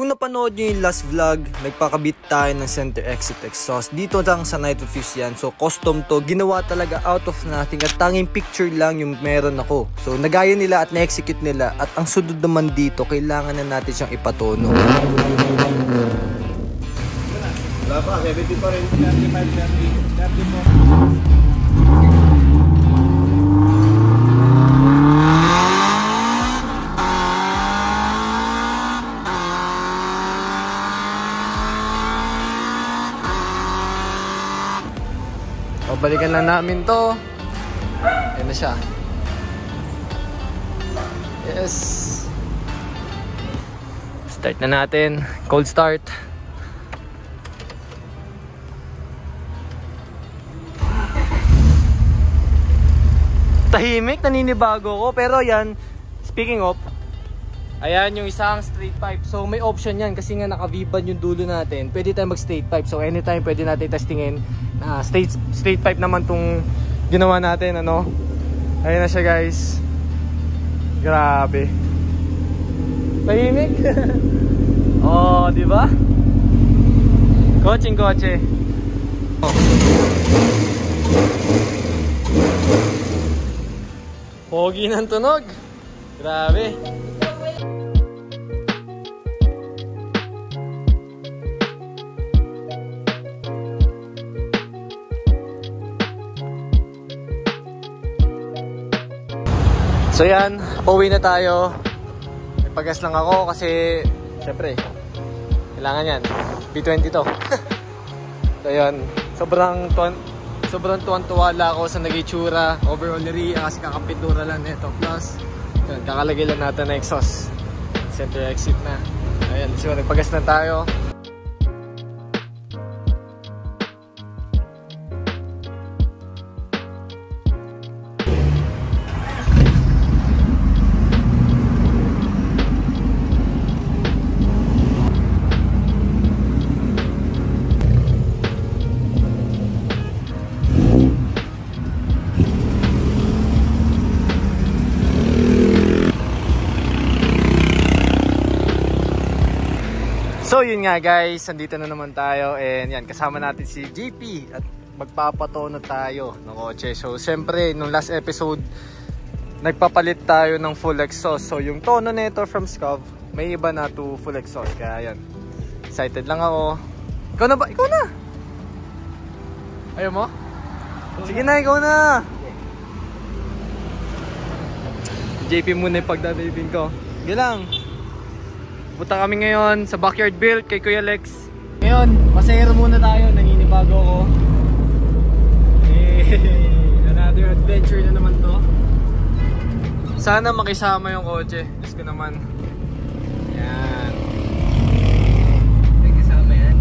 Kung napanood nyo yung last vlog, nagpakabit tayo ng center exit exhaust. Dito lang sa Nitro Fuse yan. So custom to, ginawa talaga out of nothing at tanging picture lang yung meron ako. So nagaya nila at na-execute nila at ang sunod naman dito, kailangan na natin siyang ipatono. Wala pa, 70 pa rin, 35, 30 po. Balikan lang namin to. Ayan na siya. Yes. Start na natin. Cold start. Tahimik, naninibago ko. Pero yan, speaking of, ayan yung isang straight pipe. So may option yan kasi nga naka-V-band yung dulo natin. Pwede tayo mag-straight pipe. So anytime pwede natin testingin. Straight pipe naman tong ginawa natin, ano. Ayun na siya, guys. Grabe. Tahimik. Oh, di ba? Kotseng-kotse. Oh. Pogi ng tunog. Grabe. So yan, pauwi na tayo. Ipagas lang ako kasi syempre kailangan yan. B20 to. So yan, sobrang tuwan-tuwa ako sa nag-itsura. Overall area kasi kakapintura lang nito. Plus, yun, kakalagay lang natin na exhaust. Center exit na. Ayan, so nagpagas na tayo. So yun nga guys, nandito na naman tayo and yan, kasama natin si JP at magpapatono tayo ng kotse. So syempre, nung last episode, nagpapalit tayo ng full exhaust. So yung tono nito from Scav, may iba na to full exhaust. Kaya yan, excited lang ako. Ikaw na ba? Ikaw na! Ayaw mo? Sige na, ikaw na! JP muna yung pagdadriving ko. Sige lang! Punta kami ngayon sa backyard build kay Kuya Lex. Ngayon, masayero muna tayo. Naninibago ako. Another adventure na naman to. Sana makisama yung kotse. Diyos ko naman. Yan. Kasama yan.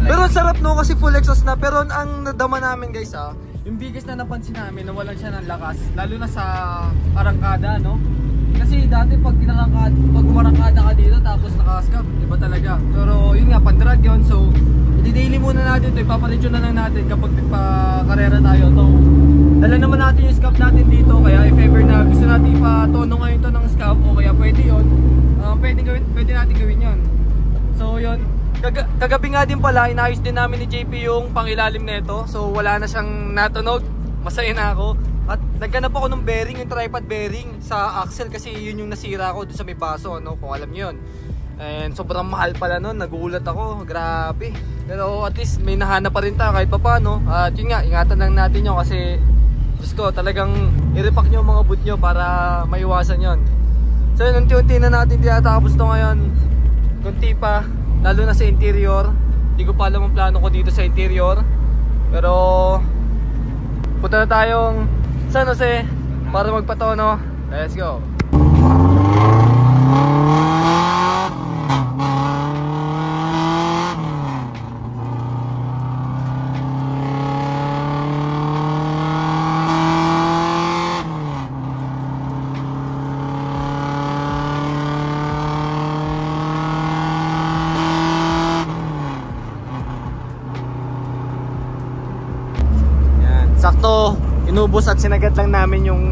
Pero sarap no kasi full exhaust na. Pero ang nadama namin guys yung biggest na napansin namin na walang siya ng lakas. Lalo na sa arangkada, no? Kasi dati pag umarangkada ka dito tapos naka-scab, iba talaga. Pero yun nga, pan-drag yun. So, i-daily muna natin ito. Ipaparitso na lang natin kapag nagpa-karera tayo. So, dala naman natin yung scab natin dito. Kaya if ever na gusto natin ipatono ngayon ito ng scab, o kaya pwede yun, pwede natin gawin yun. So, yun. Kagabi nga din pala, inayos din namin ni JP yung pangilalim nito. So, wala na siyang natunog. Masaya na ako. At naghanap ako ng bearing, yung tripod bearing sa axle kasi yun yung nasira ko doon sa may baso, no? Kung alam nyo yun. And sobrang mahal pala nun, nagulat ako, grabe. Pero at least may nahanap pa rin tayo kahit pa paano. At yun nga, ingatan lang natin yun kasi Diyos ko, talagang i-repack nyo mga boot nyo para maiwasan yun. So yun, unti-unti na natin tinatapos to ngayon. Kunti pa, lalo na sa interior. Hindi ko pa alam ang plano ko dito sa interior. Pero punta na tayong San Jose para magpatono. Let's go. Yan, sakto. Inubos at sinagad lang namin yung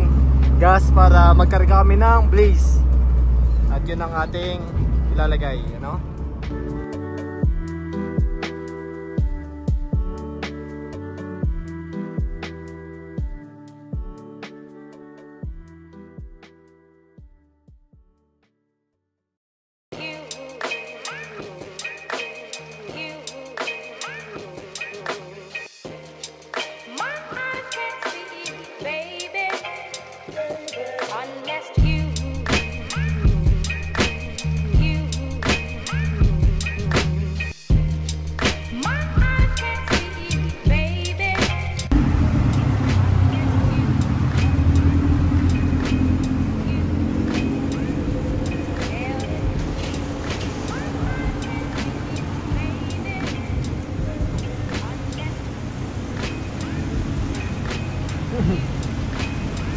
gas para magkarga kami ng blaze. At yun ang ating ilalagay, ano?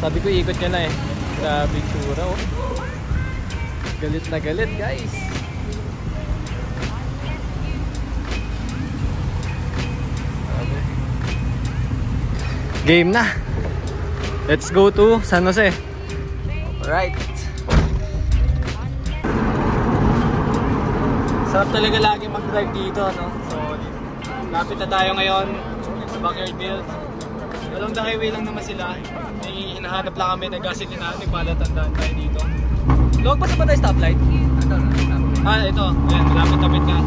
Sabi ko ikot nyo na eh. Grabe tsura oh. Galit na galit guys. Game na. Let's go to San Jose. Alright. Sarap talaga lagi mag-drive dito, no? So, lapit na tayo ngayon sa Backyard Build. Along the highway lang naman sila. May hinahanap lang kami, nag-gasolina, nagpalatandaan tayo dito. Log pa sa ba tayo stoplight? Ito, stoplight. Ah, ito. Ayan, lapit-lapit nga.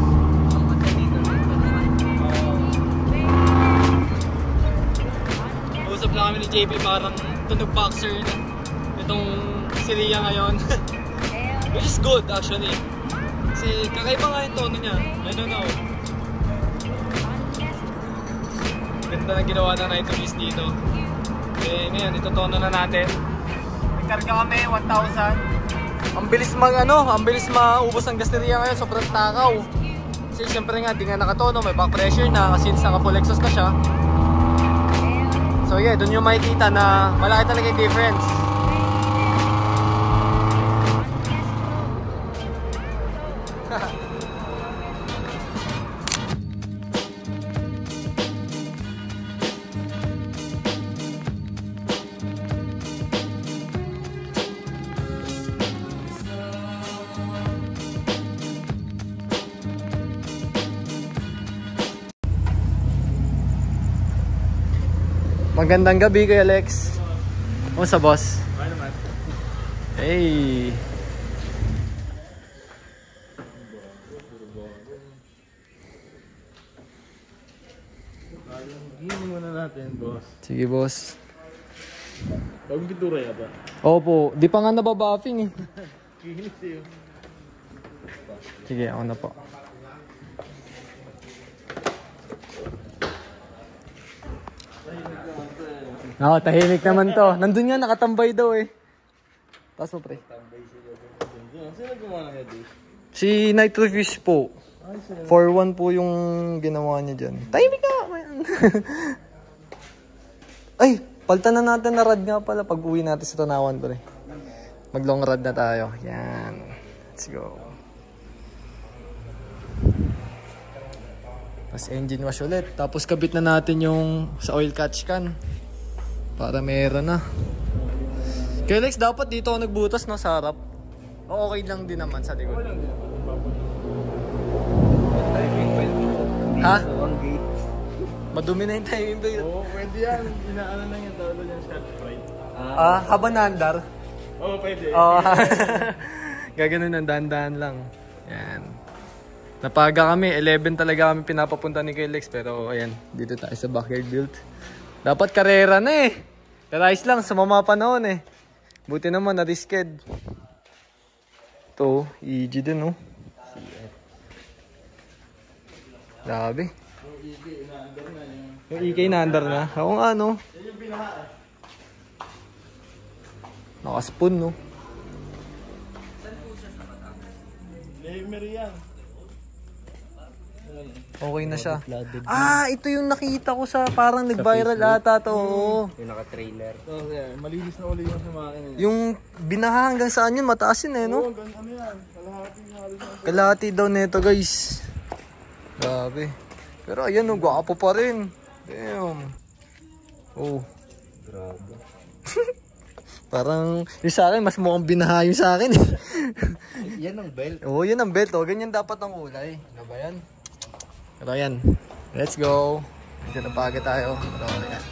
Usap lang kami ni JP, parang tunog boxer na itong Celia ngayon. Which is good actually. Kasi kakaiba nga yung tono niya. I don't know. Ganda na ginawa na Night of Peace dito. Eh ngayon, ito tono na natin. Nagkarga kami, 1,000. Ang bilis ang bilis maubos ng gasolina ngayon, sobrang takaw. Kasi syempre nga, di nga nakatono, may back pressure na since naka full exhaust na siya. So yeah, dun yung makikita na malaki talaga yung difference. Magandang gabi kay Alex. Kumusta boss? Okay naman. Hey. Gini muna natin, boss. Sige boss. Bagong pintura yata. Opo, di pa nga nababuffing eh. Kihinis sa'yo. Sige, ako na po. Oo, tahimik naman to. Nandun nga, nakatambay daw eh. Taas mo pre. Sino gumawa ng headlight? Si Night Reviews po. 4-1 po yung ginawa niya dyan. Tahimik ka! Ay, paltan na natin na rad nga pala pag uwi natin sa Tanawan pre. Mag long rad na tayo. Yan. Let's go. Tapos engine wash ulit. Tapos kabit na natin yung sa oil catch can. Para meron na. Kaya Lex, dapat dito ako nagbutas no, sa harap. O okay lang din naman sa likod. Ha? Madumi na yung timing belt. Oo, pwede yan. Inaano lang yung tawag yung Scotch Brite. Habang naandar? Oo, pwede. Oo. Gaganon ng dahan-dahan lang. Yan. Napaga kami. 11 talaga kami pinapapunta ni Kuya Lex. Pero ayan, dito tayo sa Backyard Build. Dapat karera na eh. Pero ayos lang, sa mga panahon eh. Buti naman, na-risked. Ito, EG din no. Grabe. Yung EK na-under na. Ako nga no. Nakaspoon no. Lemery yan. Okay na siya. Ito yung nakita ko sa parang nag-viral ata to. Yung naka-trailer. Okay, malinis na uli yung sa makina. Yung binaha hanggang saan yun, mataas yun eh, no? Oo, ano yan? Kalahati daw neto guys. Grabe. Pero ayan, no, gwapo pa rin. Damn. Oh. Grabe. Parang yung sa akin, mas mukhang binaha yung sa akin eh. Yan ang belt. Oo, yun ang belt oh. Ganyan dapat ang kulay. Ano ba yan? Pero yan. Let's go. Medyo napaga tayo. Pero yan.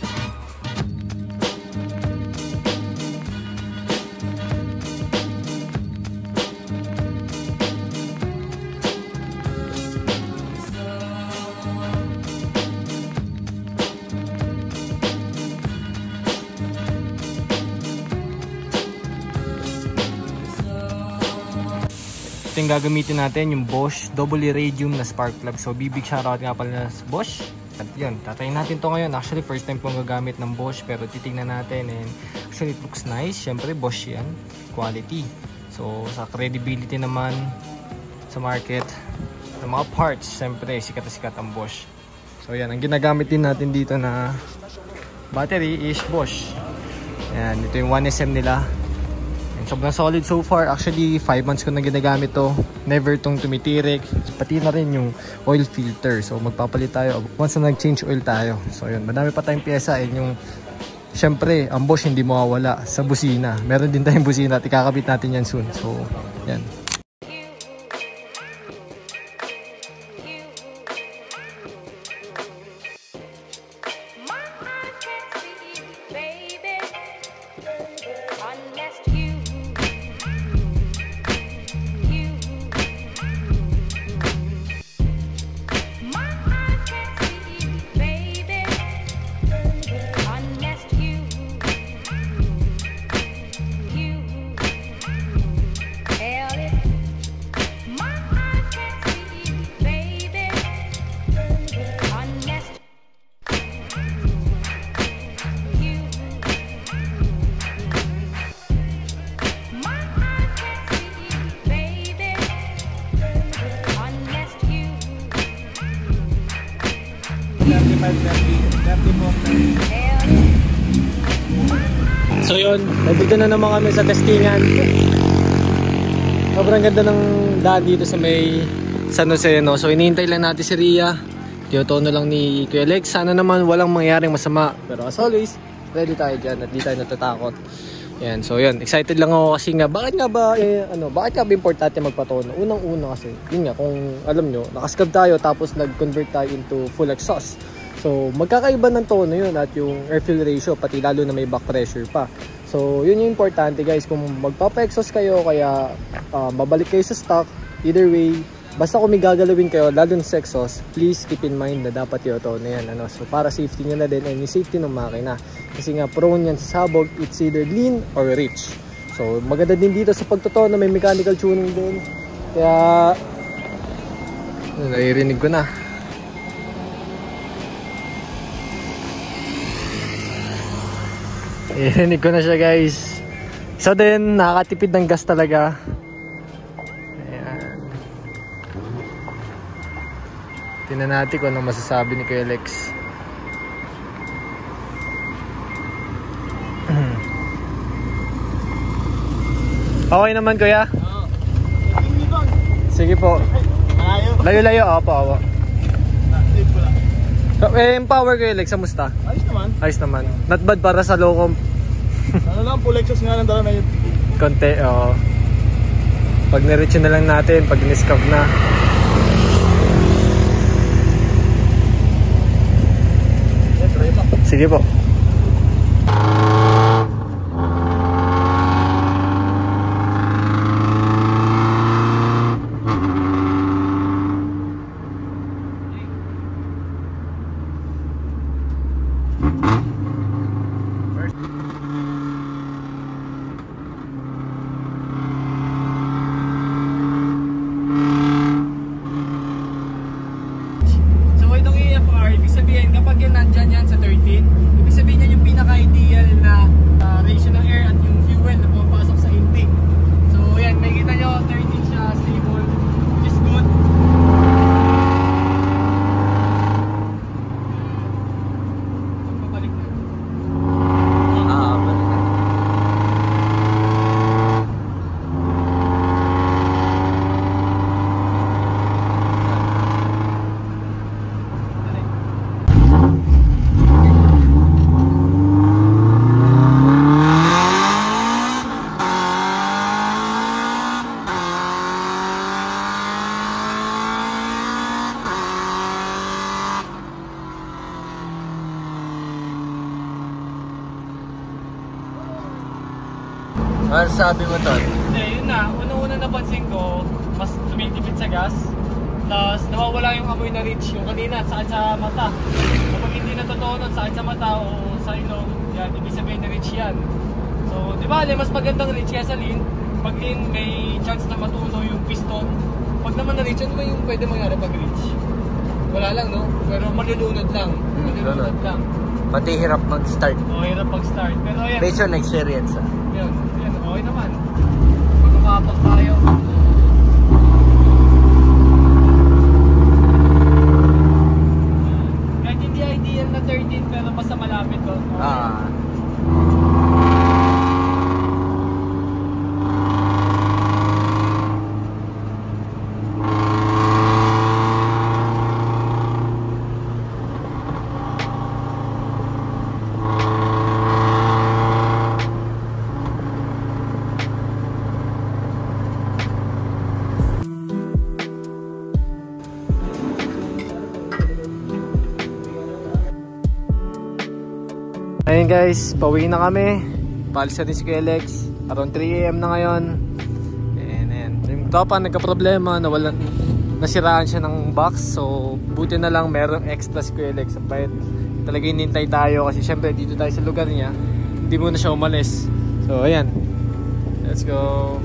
Ito yung gagamitin natin, yung Bosch Double Iridium na spark plug. So big shoutout nga pala sa Bosch. At yun, tatayin natin to ngayon. Actually first time kong gagamit ng Bosch, pero titingnan natin and actually it looks nice. Syempre Bosch yan, quality. So sa credibility naman sa market ng mga parts, syempre sikat na sikat ang Bosch. So yan, ang ginagamit din natin dito na battery is Bosch. Yan, ito yung 1SM nila. Sobrang solid so far. Actually 5 months ko na ginagamit to. Never tong tumitirik. Pati na rin yung oil filter. So magpapalit tayo once na nag-change oil tayo. So yun, madami pa tayong pyesa. And yung syempre ang Bosch hindi mawawala sa busina. Meron din tayong busina at ikakabit natin yan soon. So yan. So yun, nandito na naman kami sa testingan. Sobrang ganda ng daan dito sa may San Jose, no? So inihintay lang natin si Ria. Tinotono lang ni Kuya Lex. Sana naman walang mangyaring masama. Pero as always, ready tayo dyan at di tayo natatakot. Yan, so yun, excited lang ako kasi nga, bakit nga ba importante magpatono? Unang-una kasi, yun nga, kung alam nyo, nakaskab tayo tapos nag-convert tayo into full exhaust. So, magkakaiba ng tono yun at yung airfill ratio, pati lalo na may back pressure pa. So, yun yung importante guys, kung magpapa-exhaust kayo, kaya babalik kayo sa stock, either way, basta kung may gagalawin kayo, lalo na sa exhaust, please keep in mind na dapat yung tono yan. Ano? So, para safety nyo na din and yung safety ng makina. Kasi nga, prone yan sa sabog, it's either lean or rich. So, maganda din dito sa pagtotono, may mechanical tuning din. Kaya, naririnig ko na. Irinig ko na siya guys. So din, nakakatipid ng gas talaga. Ayan. Tingnan natin kung ano masasabi ni Kuya Lex. Okay naman Kuya? Oo. Sige po. Layo-layo. Opo. So, yung power Kuya Lex, kamusta? Ayos naman. Ayos naman. Not bad para sa locom. Ano lang, full exhaust nga lang dala na yun. Konti, oo. Pag nireach na lang natin, pag niscab na. Sige po. Ano sabi mo, Ton? Hindi, yun na. Unang-una napansin ko, mas tumitipid sa gas. Tapos nawawala yung amoy na rich. Yung kanina, sakit sa mata. Kapag hindi na totoo nun, sakit sa mata o sa ilong, yan, ibig sabihin na rich yan. So, di ba, mas magandang rich kaya sa lean. Pag lean, may chance na matulo yung piston. Pag naman na rich, ano ba yung pwede mangyari pag rich? Wala lang, no? Pero malulunod lang. Malulunod lang. Pati hirap mag-start. O, hirap pag-start. Pero yan. Based on experience, ah. Yan, okay naman. Magkakapak tayo. Kahit hindi ideal na 13 pero basta malapit ko. Ayun guys, pauwi na kami. Paalis na din si Kuya Lex. Around 3 AM na ngayon. And yung tropa nagka-problema, nasiraan siya ng box. So buti na lang merong extra si Kuya Lex. Kahit talaga hinintay tayo kasi syempre dito tayo sa lugar niya, hindi muna siya umalis. So ayan, let's go.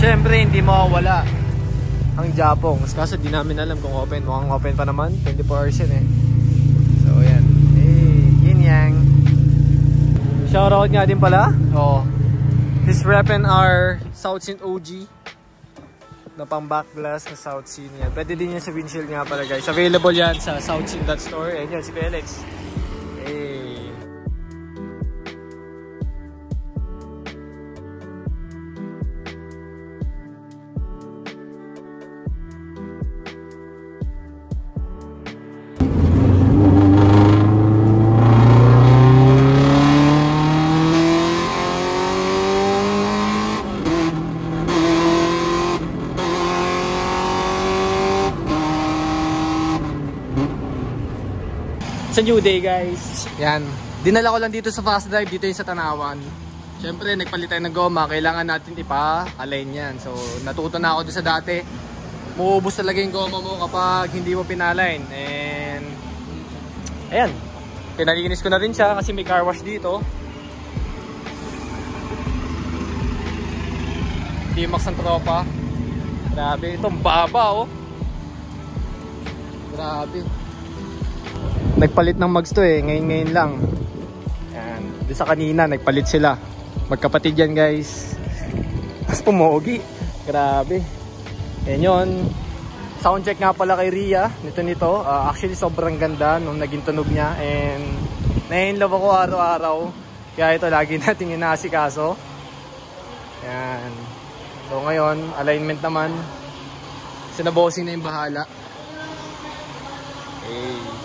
Siyempre hindi mawawala ang Japong. Kaso di namin alam kung open. Mukhang open pa naman. 24 hours yun eh. So ayan. Hey, yin yang. Shoutout nga din pala. Oh. He's repping our South Scene OG na pang back glass na South Scene yan. Pwede din yan sa windshield nga pala guys. Available yan sa southscene.store. Ayan yun si Felix. Hey. It's a new day guys. Yan. Dinala ko lang dito sa fast drive. Dito yung sa Tanawan. Siyempre nagpalit tayo ng goma. Kailangan natin ipa-align yan. So natuto na ako doon sa dati. Muubos talaga yung goma mo kapag hindi mo pinalign. And ayan. Pinalinis ko na rin siya kasi may car wash dito. D-Max ang tropa. Grabe. Itong baba oh. Grabe. Nagpalit ng mags to eh, ngayon lang. Yan. Doon sa kanina, nagpalit sila. Magkapatid yan guys. Tapos pumogi. Grabe. Yan yun. Soundcheck nga pala kay Ria. Nito. Actually sobrang ganda nung naging tunog niya. And na-inlove ako araw-araw. Kaya ito lagi natin inaasikaso. Yan. So ngayon, alignment naman. Sinabosing na yung bahala. Hey.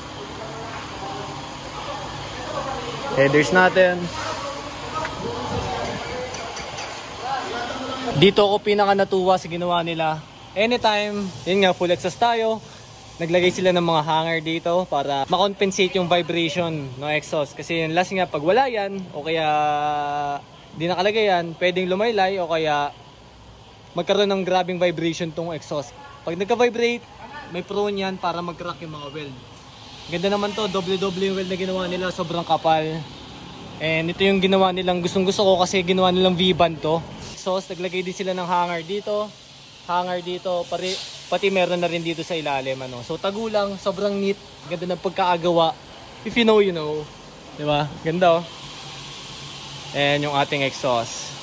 Headers natin. Dito ako pinaka natuwa sa ginawa nila. Anytime, yun nga, full exhaust tayo. Naglagay sila ng mga hanger dito para makompensate yung vibration ng exhaust. Kasi yung last nga, pag wala yan, o kaya di nakalagay yan, pwedeng lumaylay o kaya magkaroon ng grabing vibration tong exhaust. Pag nagka-vibrate, may prone yan para mag-crack yung mga weld. Ganda naman to, double yung weld na ginawa nila, sobrang kapal. And ito yung ginawa nilang gustong gusto ko kasi ginawa nilang V-band to. So naglagay din sila ng hanger dito, pati meron na rin dito sa ilalim. Ano. So tagulang, sobrang neat, ganda ng pagkaagawa. If you know, you know. Diba? Ganda oh. And yung ating exhaust.